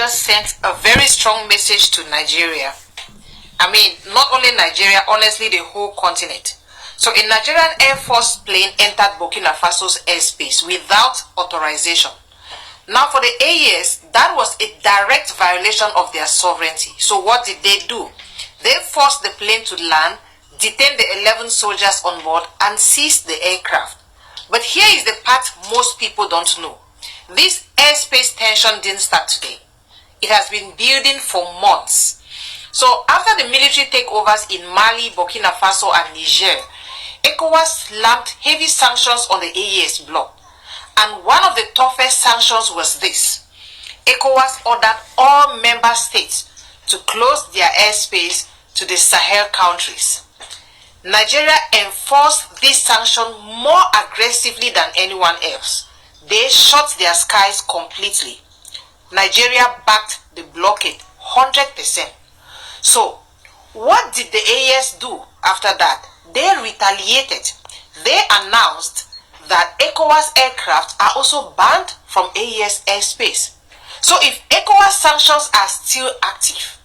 just sent a very strong message to Nigeria. I mean, not only Nigeria, honestly, the whole continent. So a Nigerian Air Force plane entered Burkina Faso's airspace without authorization. Now for the AES, that was a direct violation of their sovereignty. So what did they do? They forced the plane to land, detained the 11 soldiers on board, and seized the aircraft. But here is the part most people don't know. This airspace tension didn't start today. It has been building for months. So after the military takeovers in Mali, Burkina Faso, and Niger, ECOWAS slapped heavy sanctions on the AES bloc. And one of the toughest sanctions was this. ECOWAS ordered all member states to close their airspace to the Sahel countries. Nigeria enforced this sanction more aggressively than anyone else. They shut their skies completely. Nigeria backed the blockade 100%. So, what did the AES do after that? They retaliated. They announced that ECOWAS aircraft are also banned from AES airspace. So if ECOWAS sanctions are still active,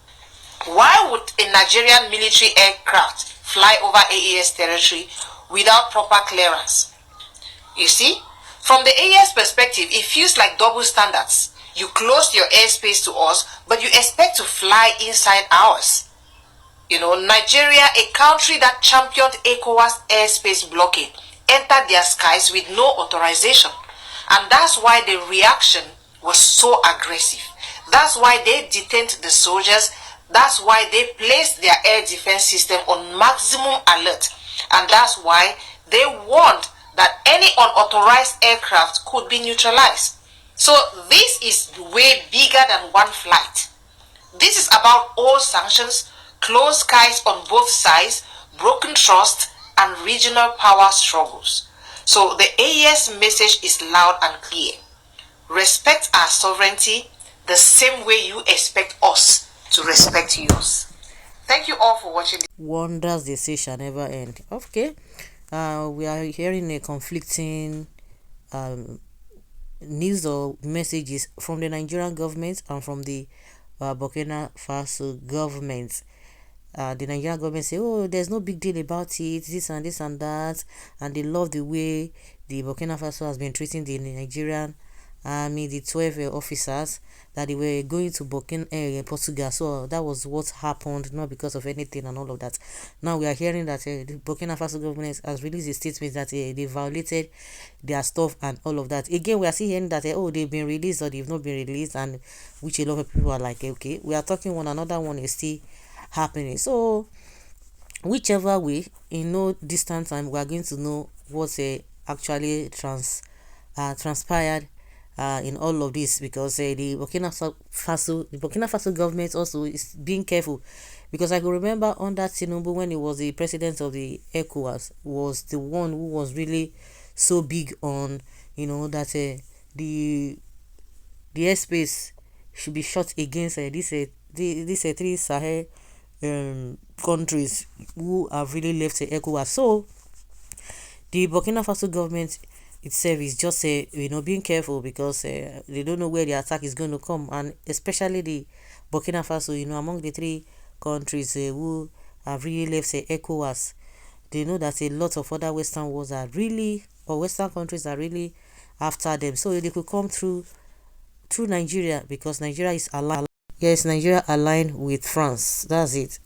why would a Nigerian military aircraft fly over AES territory without proper clearance? You see, from the AES perspective, it feels like double standards. You closed your airspace to us, but you expect to fly inside ours. You know, Nigeria, a country that championed ECOWAS airspace blockade, entered their skies with no authorization. And that's why the reaction was so aggressive. That's why they detained the soldiers. That's why they placed their air defense system on maximum alert. And that's why they warned that any unauthorized aircraft could be neutralized. So this is way bigger than one flight. This is about all sanctions, closed skies on both sides, broken trust, and regional power struggles. So the AES message is loud and clear. Respect our sovereignty the same way you expect us to respect yours. Thank you all for watching. Wonders they say shall never end. Okay, we are hearing a conflicting news or messages from the Nigerian government and from the Burkina Faso government. The Nigerian government say, oh, there's no big deal about it, this and this and that, and they love the way the Burkina Faso has been treating the Nigerian army, the 12 officers, that they were going to Portugal. So that was what happened, not because of anything and all of that. Now we are hearing that the Burkina Faso government has released a statement that they violated their stuff and all of that. Again, we are still hearing that oh, they've been released or they've not been released, and which a lot of people are like, okay, we are talking one another, one is still happening. So whichever way, in no distant time, we are going to know what actually transpired in all of this, because the Burkina Faso government also is being careful, because I can remember under Tinubu, when he was the president of the ECOWAS, was the one who was really so big on, you know, that the airspace should be shut against these three Sahel countries who have really left ECOWAS. So the Burkina Faso government itself is just being careful, because they don't know where the attack is going to come, and especially the Burkina Faso, among the three countries who have really left ECOWAS, they know that a lot of other Western Western countries are really after them, so they could come through Nigeria, because Nigeria is aligned. Yes, Nigeria aligned with France. That's it.